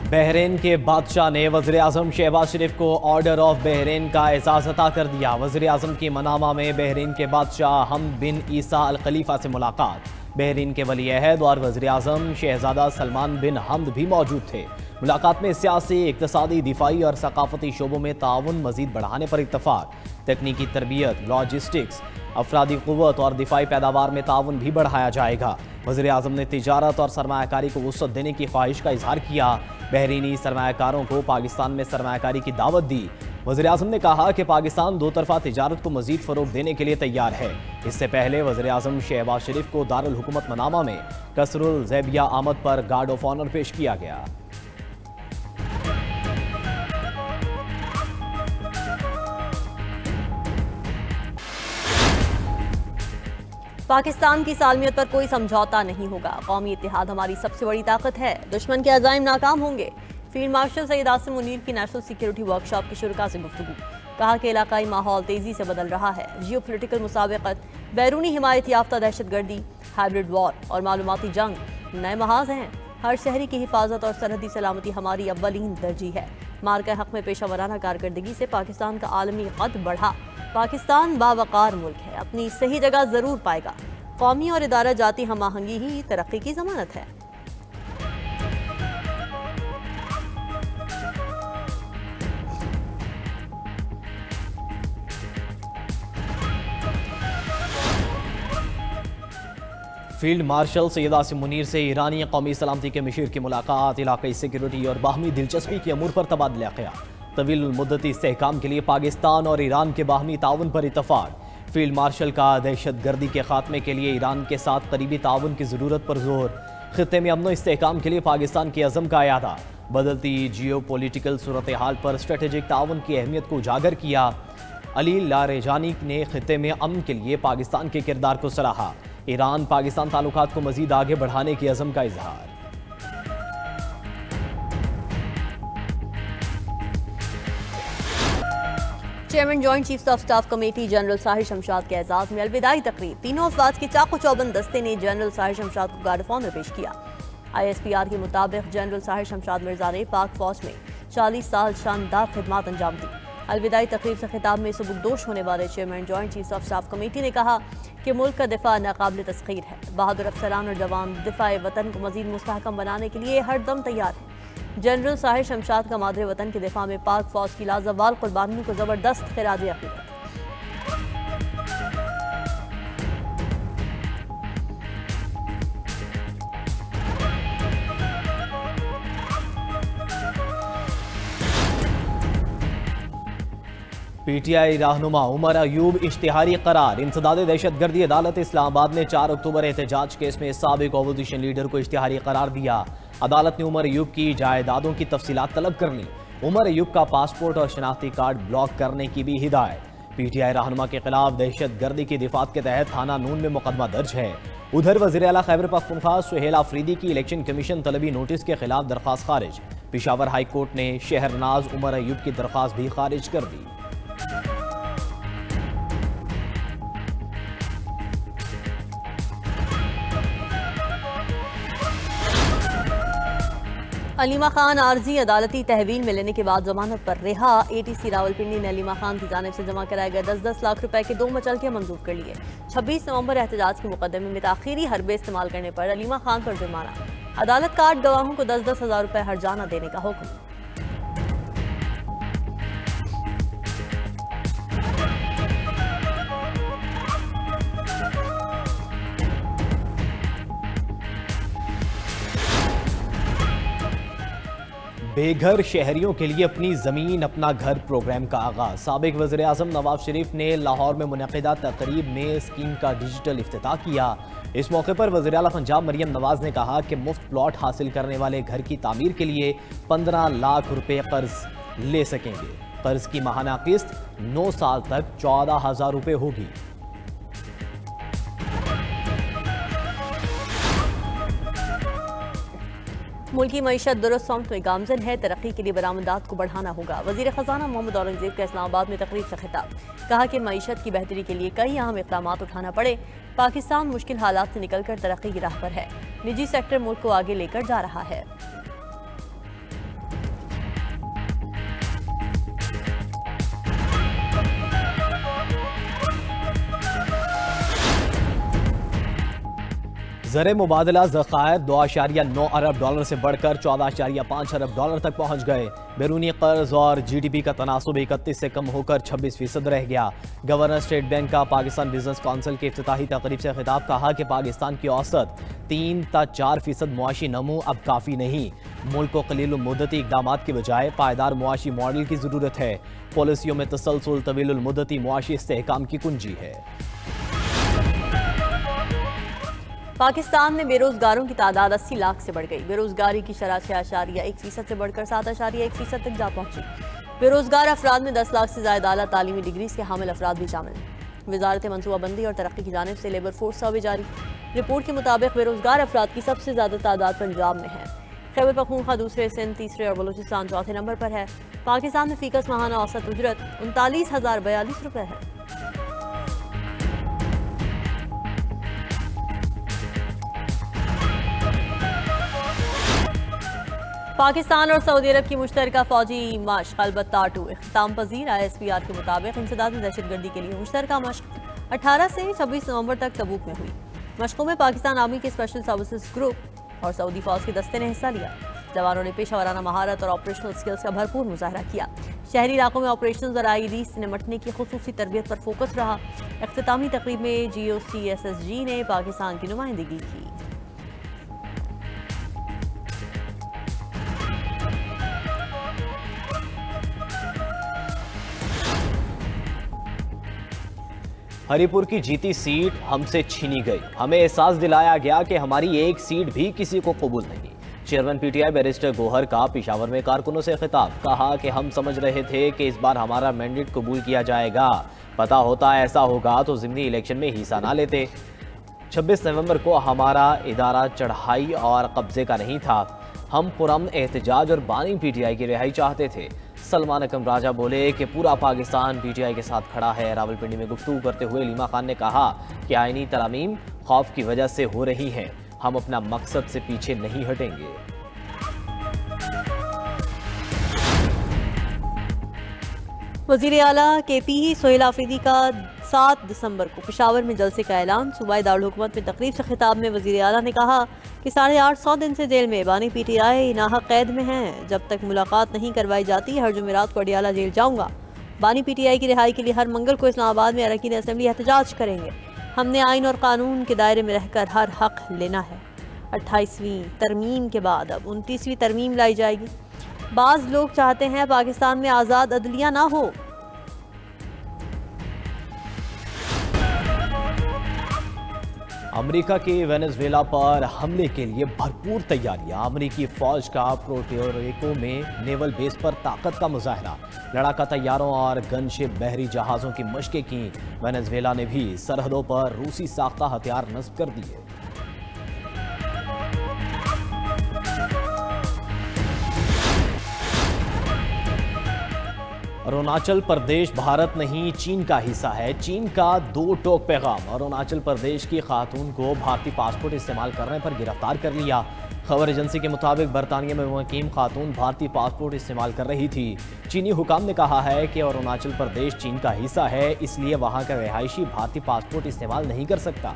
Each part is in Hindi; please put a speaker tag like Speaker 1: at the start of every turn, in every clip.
Speaker 1: बहरीन के बादशाह ने वज़ीर आज़म शहबाज शरीफ को ऑर्डर ऑफ बहरीन का एजाज़ अता कर दिया। वज़ीर आज़म की मनामा में बहरीन के बादशाह हमद बिन ईसा अल खलीफा से मुलाकात। बहरीन के वली अहद और वज़ीर आज़म शहजादा सलमान बिन हमद भी मौजूद थे। मुलाकात में सियासी, इक़्तिसादी, दिफाई और सकाफती शोबों में ताउन मज़ीद बढ़ाने पर इत्तफ़ाक़। तकनीकी तरबियत, लॉजिस्टिक्स, अफरादी क़ुव्वत और दिफाई पैदावार में ताउन भी बढ़ाया जाएगा। वज़ीर आज़म ने तिजारत और सरमायाकारी को वुसअत देने की ख्वाहिश का इजहार किया। बहरीनी सरमायाकारों को पाकिस्तान में सरमायाकारी की दावत दी। वज़ीर आज़म ने कहा कि पाकिस्तान दो तरफ़ा तिजारत को मज़ीद फ़रोग़ देने के लिए तैयार है। इससे पहले वज़ीर आज़म शहबाज शरीफ को दारुल हुकूमत मनामा में कसरुल ज़ैबिया आमद पर गार्ड ऑफ ऑनर पेश किया गया।
Speaker 2: पाकिस्तान की सालमियत पर कोई समझौता नहीं होगा। कौमी इत्तेहाद हमारी सबसे बड़ी ताकत है। दुश्मन के अज़ाइम नाकाम होंगे। फील्ड मार्शल सैयद आसिम मुनीर की नेशनल सिक्योरिटी वर्कशॉप की शुरुआत से गुफ्तगू। कहा कि इलाकाई माहौल तेजी से बदल रहा है। जियो पोलिटिकल मुसाबिकत, बैरूनी हिमायत याफ्ता दहशतगर्दी, हाइब्रिड वॉर और मालूमाती जंग नए महाज हैं। हर शहरी की हिफाजत और सरहदी सलामती हमारी अव्वलीन तरजीह है। मार्का हक में पेशा वराना कारकर्दगी से पाकिस्तान का आलमी कद बढ़ा। पाकिस्तान बावकार मुल्क है, अपनी सही जगह जरूर पाएगा। कौमी और इदारा जाती हम आहंगी ही तरक्की की जमानत है।
Speaker 1: फील्ड मार्शल सैयद आसिम मुनीर से ईरानी कौमी सलामती के मशीर की मुलाकात। इलाकाई सिक्योरिटी और बाहमी दिलचस्पी के अमूर पर तबादला ख्याल। तवील मुद्दती इस्तेहकाम के लिए पाकिस्तान और ईरान के बाहमी ताउन पर इत्तफाक। फील्ड मार्शल का दहशतगर्दी के खात्मे के लिए ईरान के साथ करीबी ताउन की ज़रूरत पर जोर। खित्ते में अमन इस्तेहकाम के लिए पाकिस्तान के अज़म का अयादा। बदलती जियो पोलिटिकल सूरत हाल पर स्ट्रेटेजिक ताउन की अहमियत को उजागर किया। अली लारेजानी ने खित्ते में अमन के लिए पाकिस्तान के किरदार को सराहा। ईरान पाकिस्तान ताल्लुकात को मजीद आगे बढ़ाने के अज़म का इजहार।
Speaker 2: Chairman joint chiefs of staff committee general Sahir Shamshad के एजाज में अलविदाई तकरीब। तीनों अफवाज के चाको चौबंद दस्ते ने जनरल साहिर शमशाद को गार्ड ऑफ ऑनर पेश किया। ISPR के मुताबिक जनरल साहिर शमशाद मिर्जा ने पाक फौज में 40 साल शानदार खिदमत अंजाम दी। अलविदाई तकरीब से खिताब में सुबुकदोश होने वाले chairman joint chiefs of staff committee ने कहा कि मुल्क का दिफा नाकाबिल तस्खीर है। बहादुर अफसरान और जवान दिफा वतन को मजीद मुस्तहकम बनाने के लिए हर दम तैयार है। जनरल साहिर शमशाद का मादरे वतन के दिफा में पाक फौज की लाजवाल कुर्बानियों को जबरदस्त खिराज अकीदत।
Speaker 1: PTI रहनुमा उमर अयूब इश्तिहारी करार। इंसदाद दहशतगर्दी अदालत इस्लामाबाद ने 4 अक्टूबर एहतजाज केस में साबिक अपोजिशन लीडर को इश्तिहारी करार दिया। अदालत ने उमर अयूब की जायदादों की तफसीलात तलब कर ली। उमर अयूब का पासपोर्ट और शनाख्ती कार्ड ब्लॉक करने की भी हिदायत। PTI रहनुमा के खिलाफ दहशतगर्दी की दिफात के तहत थाना नून में मुकदमा दर्ज है। उधर वज़ीर आला खैबर पख्तूनख्वा सुहेल आफरीदी की इलेक्शन कमीशन तलबी नोटिस के खिलाफ दरख्वास्त खारिज। पेशावर हाई कोर्ट ने शहरनाज उमर अयूब की दरख्वास्त भी खारिज कर दी।
Speaker 2: अलीमा खान आर्जी अदालती तहवील में लेने के बाद जमानत पर रिहा। ATC रावलपिंडी ने अलीमा खान की जानिब से जमा कराए गए 10-10 लाख रुपए के 2 मचलके मंजूर कर लिए। 26 नवंबर एहतजाज के मुकदमे में ताखीरी हरबे इस्तेमाल करने पर अलीमा खान पर जुर्माना। अदालत का 8 गवाहों को 10-10 हज़ार रुपए हर्जाना देने का हुक्म।
Speaker 1: बेघर शहरियों के लिए अपनी ज़मीन अपना घर प्रोग्राम का आगाज। साबिक वज़ीर आज़म नवाज शरीफ ने लाहौर में मुनक़िदा तकरीब में स्कीम का डिजिटल इफ्तिताह किया। इस मौके पर वज़ीर आला पंजाब मरियम नवाज ने कहा कि मुफ्त प्लॉट हासिल करने वाले घर की तामीर के लिए 15 लाख रुपए कर्ज ले सकेंगे। कर्ज की माहाना किस्त 9 साल तक 14,000 रुपए होगी।
Speaker 2: मुल्की मईशत दुरुस्त सौंप में गामजन है। तरक्की के लिए बरामदात को बढ़ाना होगा। वज़ीर ख़जाना मोहम्मद औरंगज़ेब का इस्लामाबाद में तकरीब से खिताब। कहा कि मईशत की बेहतरी के लिए कई अहम इक़दाम उठाना पड़े। पाकिस्तान मुश्किल हालात से निकलकर तरक्की की राह पर है। निजी सेक्टर मुल्क को आगे लेकर जा रहा है।
Speaker 1: ज़र मुबादला ज़खायर 2.9 अरब डॉलर से बढ़कर 14.5 अरब डॉलर तक पहुंच गए। बैरूनी कर्ज और GDP का तनासुब 31 से कम होकर 26% रह गया। गवर्नर स्टेट बैंक का पाकिस्तान बिजनेस काउंसिल की इफ्तिताही तकरीब से खिताब, कहा कि पाकिस्तान की औसत 3 से 4% मुआशी नमू अब काफ़ी नहीं। मुल्क को कलील मुद्दती इक़दाम की बजाय पायदार मुआशी मॉडल की ज़रूरत है। पॉलिसियों में तसलसल तवील मुद्दती मुआशी इस्तेहकाम की कुंजी है।
Speaker 2: पाकिस्तान में बेरोजगारों की तादाद 80 लाख से बढ़ गई। बेरोजगारी की शरह 6.1% से बढ़कर 7.1% तक जा पहुंची। बेरोजगार अफराद में 10 लाख से ज्यादा आला तालीमी डिग्रीज के हामिल अफराद भी शामिल हैं। वजारत मनसूबाबंदी और तरक्की की जानिब से लेबर फोर्स सर्वे जारी। रिपोर्ट के मुताबिक बेरोजगार अफराद की सबसे ज्यादा तादाद पंजाब में है। खैबर पख्तूनख्वा दूसरे, सिंध तीसरे और बलूचिस्तान चौथे नंबर पर है। पाकिस्तान में फीकस माहाना औसत उजरत 39,042 रुपये है। पाकिस्तान और सऊदी अरब की मुश्तरका फौजी मश्क अलबत्ता-2 इख्तिताम पजीर। ISPR के मुताबिक इंसदाद दहशतगर्दी के लिए मुश्तरका मश्क 18 से 26 नवंबर तक तबूक में हुई। मशकों में पाकिस्तान आर्मी के स्पेशल सर्विसेज ग्रुप और सऊदी फौज के दस्ते ने हिस्सा लिया। जवानों ने पेशा महारत और ऑपरेशनल स्किल्स का भरपूर मुजाहरा किया। शहरी इलाकों में ऑपरेशन और IED से निपटने की खुसूसी तरबियत पर फोकस रहा। इख्तितामी तकरीब में GOC-SSG ने पाकिस्तान की नुमाइंदगी की।
Speaker 1: हरिपुर की जीती सीट हमसे छीनी गई। हमें एहसास दिलाया गया कि हमारी एक सीट भी किसी को कबूल नहीं। चेयरमैन PTI बैरिस्टर गोहर का पेशावर में कारकुनों से खिताब, कहा कि हम समझ रहे थे कि इस बार हमारा मैंडेट कबूल किया जाएगा। पता होता ऐसा होगा तो ज़िमनी इलेक्शन में हिस्सा ना लेते। 26 नवंबर को हमारा इदारा चढ़ाई और कब्जे का नहीं था। हम पुरअमन एहतजाज और बानी PTI की रिहाई चाहते थे। सलमान अकरम राजा बोले कि पूरा पाकिस्तान PTI के साथ खड़ा है। रावलपिंडी में गुफ्तगू करते हुए लीमा खान ने कहा कि आईनी तरमीम खौफ की वजह से हो रही हैं। हम अपना मकसद से पीछे नहीं हटेंगे।
Speaker 2: वज़ीर आला KP सोहेल आफरीदी का 7 दिसंबर को पेशावर में जलसे का ऐलान। सूबाई दारुल हुकूमत में तकरीब से खिताब में वज़ीर आला ने कहा कि 850 दिन से जेल में बानी PTI नाहक कैद में हैं। जब तक मुलाकात नहीं करवाई जाती हर जुमेरात को अडियाला जेल जाऊंगा। बानी PTI की रिहाई के लिए हर मंगल को इस्लामाबाद में अरकान असेंबली एहतजाज करेंगे। हमने आइन और कानून के दायरे में रहकर हर हक लेना है। 28वीं तरमीम के बाद अब 29वीं तरमीम लाई जाएगी। बाज़ लोग चाहते हैं पाकिस्तान में आज़ाद अदलिया ना हो।
Speaker 1: अमेरिका की वेनेजुएला पर हमले के लिए भरपूर तैयारियां। अमेरिकी फौज का पोर्टोरिको में नेवल बेस पर ताकत का मुजाहरा। लड़ाका तैयारों और गनशिप बहरी जहाज़ों की मशकें की। वेनेजुएला ने भी सरहदों पर रूसी साख्ता हथियार नस्ब कर दिए। अरुणाचल प्रदेश भारत नहीं चीन का हिस्सा है। चीन का 2 टोक पैगाम। अरुणाचल प्रदेश की खातून को भारतीय पासपोर्ट इस्तेमाल करने पर गिरफ्तार कर लिया। खबर एजेंसी के मुताबिक बरतानिया में मुकीम खातून भारतीय पासपोर्ट इस्तेमाल कर रही थी। चीनी हुकाम ने कहा है कि अरुणाचल प्रदेश चीन का हिस्सा है, इसलिए वहां का रिहायशी भारतीय पासपोर्ट इस्तेमाल नहीं कर सकता।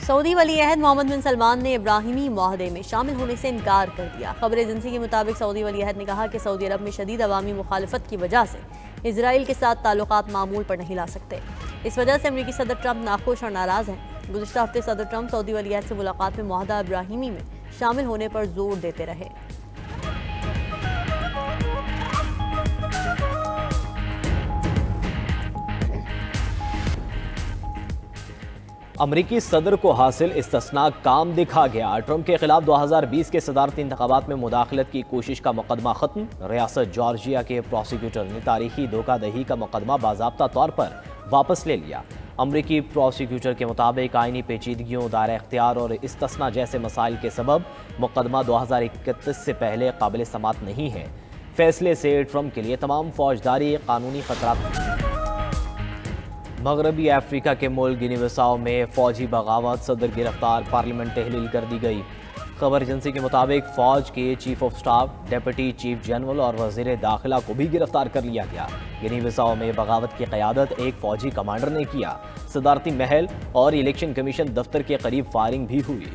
Speaker 2: सऊदी वली अहद मोहम्मद बिन सलमान ने इब्राहिमी मुआहदे में शामिल होने से इनकार कर दिया। खबर एजेंसी के मुताबिक सऊदी वली अहद ने कहा कि सऊदी अरब में शदीद अवामी मुखालफत की वजह से इजराइल के साथ ताल्लुकात मामूल पर नहीं ला सकते। इस वजह से अमेरिकी सदर ट्रंप नाखुश और नाराज़ हैं। गुज़िश्ता हफ्ते सदर ट्रंप सऊदी वली अहद से मुलाकात में मुआहदा इब्राहिमी में शामिल होने पर जोर देते रहे।
Speaker 1: अमरीकी सदर को हासिल इस्तिस्नाक काम दिखा गया। ट्रंप के खिलाफ 2020 के सदारती इंतखाबात में मुदाखलत की कोशिश का मुकदमा खत्म। रियासत जॉर्जिया के प्रोसिक्यूटर ने तारीखी धोखाधही का मुकदमा बाज़ाब्ता तौर पर वापस ले लिया। अमरीकी प्रोसिक्यूटर के मुताबिक आइनी पेचीदगियों, दायरा इख्तियार और इस्तिस्ना जैसे मसाइल के सबब मुकदमा 2031 से पहले काबिल समात नहीं है। फैसले से ट्रंप के लिए तमाम फौजदारी कानूनी खतरा। मगरबी अफ्रीका के मुल्क गिनी बिसाओ में फौजी बगावत, सदर गिरफ्तार, पार्लियामेंट तहलील कर दी गई। खबर एजेंसी के मुताबिक फौज के chief of staff, deputy chief general और वजीर दाखिला को भी गिरफ्तार कर लिया गया। गिनी बिसाओ में बगावत की क़यादत एक फौजी कमांडर ने किया। सदारती महल और इलेक्शन कमीशन दफ्तर के करीब फायरिंग भी हुई।